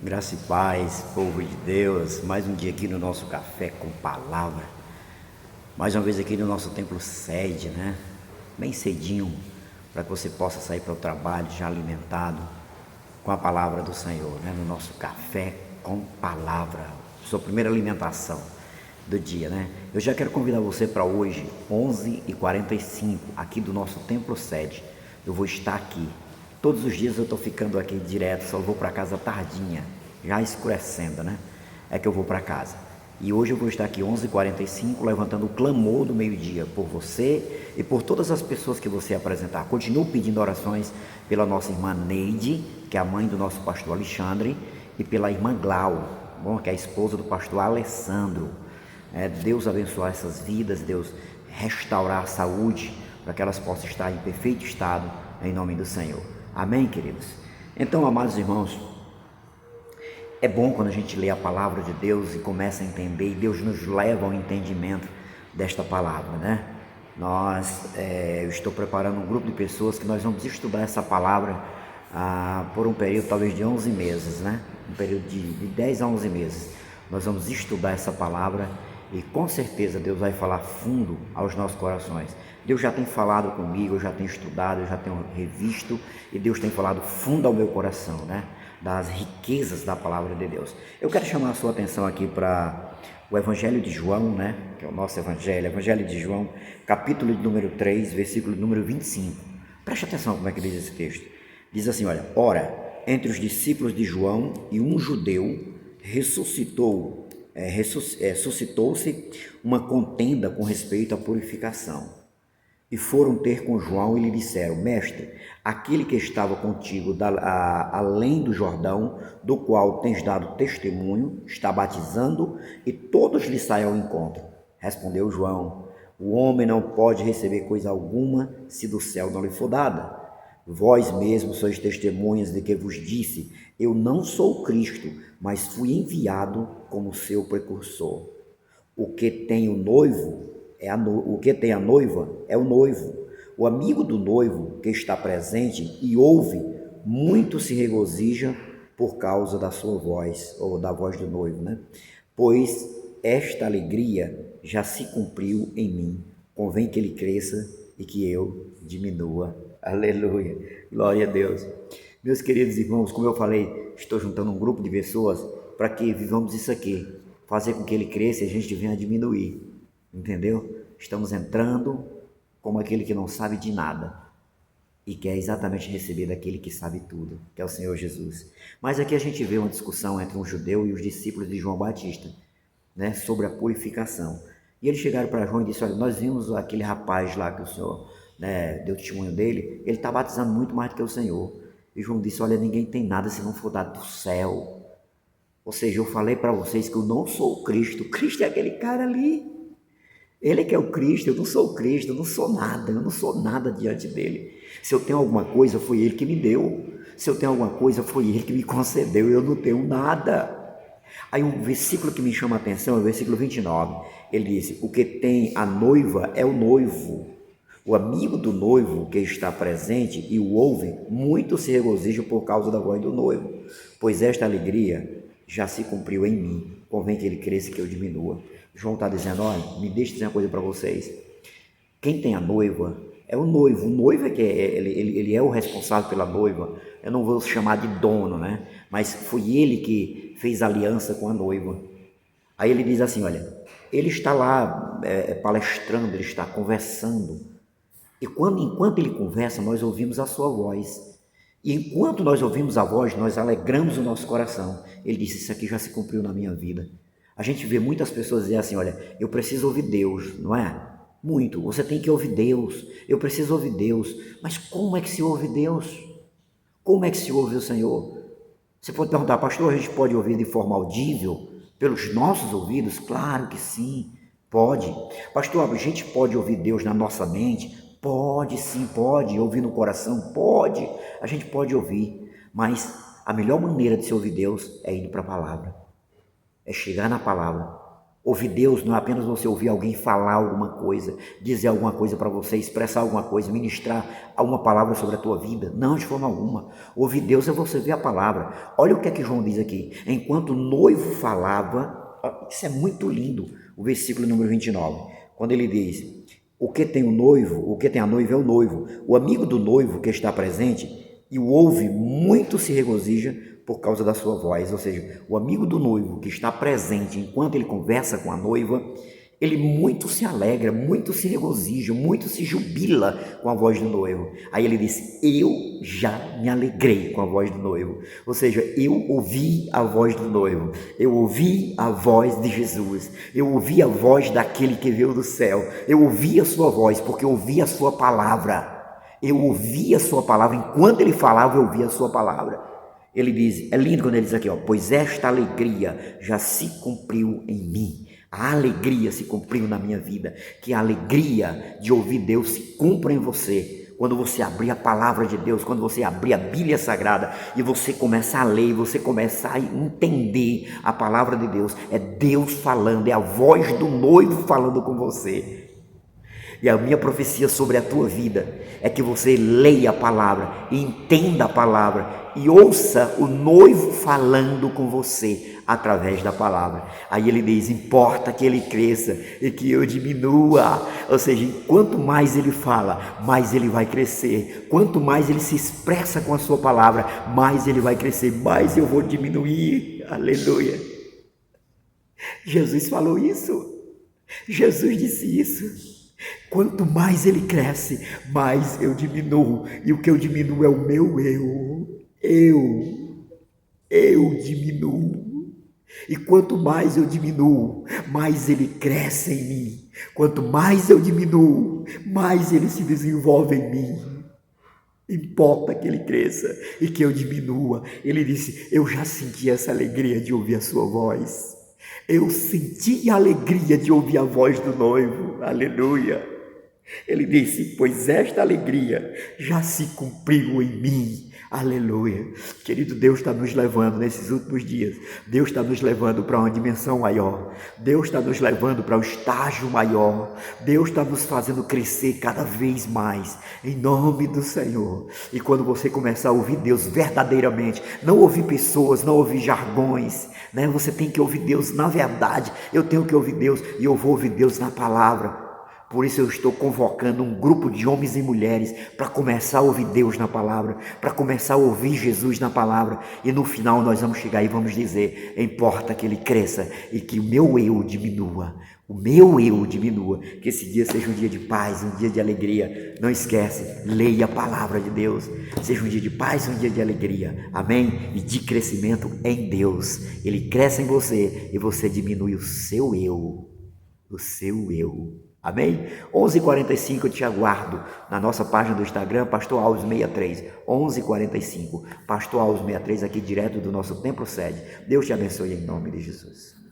Graça e paz, povo de Deus, mais um dia aqui no nosso Café com Palavra, mais uma vez aqui no nosso templo sede, né? Bem cedinho, para que você possa sair para o trabalho já alimentado com a palavra do Senhor, né? No nosso Café com Palavra, sua primeira alimentação do dia, né? Eu já quero convidar você para hoje, 11h45, aqui do nosso templo sede. Eu vou estar aqui. Todos os dias eu estou ficando aqui direto, só vou para casa tardinha, já escurecendo, né? É que eu vou para casa. E hoje eu vou estar aqui 11h45, levantando o clamor do meio-dia por você e por todas as pessoas que você apresentar. Continuo pedindo orações pela nossa irmã Neide, que é a mãe do nosso pastor Alexandre, e pela irmã Glau, bom, que é a esposa do pastor Alessandro. Deus abençoar essas vidas, Deus restaurar a saúde, para que elas possam estar em perfeito estado, em nome do Senhor. Amém, queridos? Então, amados irmãos, é bom quando a gente lê a palavra de Deus e começa a entender, e Deus nos leva ao entendimento desta palavra, né? Eu estou preparando um grupo de pessoas que nós vamos estudar essa palavra por um período talvez de 11 meses, né? Um período de 10 a 11 meses. Nós vamos estudar essa palavra e com certeza Deus vai falar fundo aos nossos corações. Deus já tem falado comigo, eu já tenho estudado, eu já tenho revisto e Deus tem falado fundo ao meu coração, né? Das riquezas da palavra de Deus. Eu quero chamar a sua atenção aqui para o Evangelho de João, né? Que é o nosso Evangelho de João, capítulo número 3, versículo número 25. Preste atenção como é que diz esse texto. Diz assim, olha: ora, entre os discípulos de João e um judeu suscitou-se uma contenda com respeito à purificação. E foram ter com João e lhe disseram: Mestre, aquele que estava contigo além do Jordão, do qual tens dado testemunho, está batizando, e todos lhe saem ao encontro. Respondeu João: o homem não pode receber coisa alguma se do céu não lhe for dada. Vós mesmos sois testemunhas de que vos disse: eu não sou o Cristo, mas fui enviado como seu precursor. O que tem o que tem a noiva é o noivo. O amigo do noivo que está presente e ouve, muito se regozija por causa da sua voz, ou da voz do noivo, né? Pois esta alegria já se cumpriu em mim. Convém que ele cresça e que eu diminua. Aleluia, glória a Deus. Meus queridos irmãos, como eu falei, estou juntando um grupo de pessoas para que vivamos isso aqui, fazer com que ele cresça e a gente venha a diminuir, entendeu? Estamos entrando como aquele que não sabe de nada e quer exatamente receber daquele que sabe tudo, que é o Senhor Jesus. Mas aqui a gente vê uma discussão entre um judeu e os discípulos de João Batista, né, sobre a purificação. E eles chegaram para João e disseram: olha, nós vimos aquele rapaz lá que o Senhor, né, deu testemunho dele, ele está batizando muito mais do que o Senhor. E João disse: olha, ninguém tem nada se não for dado do céu. Ou seja, eu falei para vocês que eu não sou o Cristo. O Cristo é aquele cara ali. Ele que é o Cristo, eu não sou o Cristo, eu não sou nada diante dele. Se eu tenho alguma coisa, foi ele que me deu. Se eu tenho alguma coisa, foi ele que me concedeu, eu não tenho nada. Aí um versículo que me chama a atenção é o versículo 29. Ele disse: o que tem a noiva é o noivo. O amigo do noivo que está presente e o ouve, muito se regozija por causa da voz do noivo, pois esta alegria já se cumpriu em mim. Convém que ele cresça e que eu diminua. João está dizendo: olha, me deixe dizer uma coisa para vocês. Quem tem a noiva é o noivo. O noivo é que ele é o responsável pela noiva. Eu não vou chamar de dono, né? Mas foi ele que fez aliança com a noiva. Aí ele diz assim: olha, ele está lá palestrando, ele está conversando. E enquanto ele conversa, nós ouvimos a sua voz. E enquanto nós ouvimos a voz, nós alegramos o nosso coração. Ele disse: isso aqui já se cumpriu na minha vida. A gente vê muitas pessoas dizer assim: olha, eu preciso ouvir Deus, não é? Muito, você tem que ouvir Deus, eu preciso ouvir Deus. Mas como é que se ouve Deus? Como é que se ouve o Senhor? Você pode perguntar: pastor, a gente pode ouvir de forma audível, pelos nossos ouvidos? Claro que sim, pode. Pastor, a gente pode ouvir Deus na nossa mente? Pode sim, pode. Ouvir no coração? Pode. A gente pode ouvir, mas a melhor maneira de se ouvir Deus é indo para a palavra, é chegar na palavra Ouvir Deus não é apenas você ouvir alguém falar alguma coisa, dizer alguma coisa para você, expressar alguma coisa, ministrar alguma palavra sobre a tua vida. Não, de forma alguma. Ouvir Deus é você ver a palavra. Olha o que é que João diz aqui. Enquanto o noivo falava, isso é muito lindo, o versículo número 29, quando ele diz: o que tem o noivo, o que tem a noiva é o noivo. O amigo do noivo que está presente e o ouve muito se regozija por causa da sua voz. Ou seja, o amigo do noivo que está presente enquanto ele conversa com a noiva, ele muito se alegra, muito se regozija, muito se jubila com a voz do noivo. Aí ele diz: eu já me alegrei com a voz do noivo. Ou seja, eu ouvi a voz do noivo, eu ouvi a voz de Jesus, eu ouvi a voz daquele que veio do céu, eu ouvi a sua voz porque eu ouvi a sua palavra. Eu ouvi a sua palavra, enquanto ele falava, eu ouvi a sua palavra. Ele diz, é lindo quando ele diz aqui, ó, pois esta alegria já se cumpriu em mim. A alegria se cumpriu na minha vida. Que a alegria de ouvir Deus se cumpra em você. Quando você abrir a palavra de Deus, quando você abrir a Bíblia Sagrada e você começar a ler, você começar a entender a palavra de Deus. É Deus falando, é a voz do noivo falando com você. E a minha profecia sobre a tua vida é que você leia a palavra, e entenda a palavra e ouça o noivo falando com você através da palavra. Aí ele diz, importa que ele cresça e que eu diminua. Ou seja, quanto mais ele fala, mais ele vai crescer. Quanto mais ele se expressa com a sua palavra, mais ele vai crescer, mais eu vou diminuir. Aleluia. Jesus falou isso. Jesus disse isso. Quanto mais ele cresce, mais eu diminuo. E o que eu diminuo é o meu eu. Eu diminuo. E quanto mais eu diminuo, mais ele cresce em mim. Quanto mais eu diminuo, mais ele se desenvolve em mim. Importa que ele cresça e que eu diminua. Ele disse, eu já senti essa alegria de ouvir a sua voz. Eu senti a alegria de ouvir a voz do noivo, aleluia. Ele disse, pois esta alegria já se cumpriu em mim, aleluia. Querido, Deus está nos levando nesses últimos dias, Deus está nos levando para uma dimensão maior, Deus está nos levando para um estágio maior, Deus está nos fazendo crescer cada vez mais, em nome do Senhor. E quando você começar a ouvir Deus verdadeiramente, não ouvir pessoas, não ouvir jargões, né? Você tem que ouvir Deus na verdade. Eu tenho que ouvir Deus e eu vou ouvir Deus na palavra. Por isso eu estou convocando um grupo de homens e mulheres para começar a ouvir Deus na palavra, para começar a ouvir Jesus na palavra, e no final nós vamos chegar e vamos dizer, importa que ele cresça e que o meu eu diminua, que esse dia seja um dia de paz, um dia de alegria. Não esquece, leia a palavra de Deus, seja um dia de paz, um dia de alegria, amém? E de crescimento em Deus. Ele cresce em você e você diminui o seu eu. Amém? 11h45 eu te aguardo na nossa página do Instagram, Pastor Alves 63, 11h45, Pastor Alves 63 aqui direto do nosso templo sede. Deus te abençoe em nome de Jesus.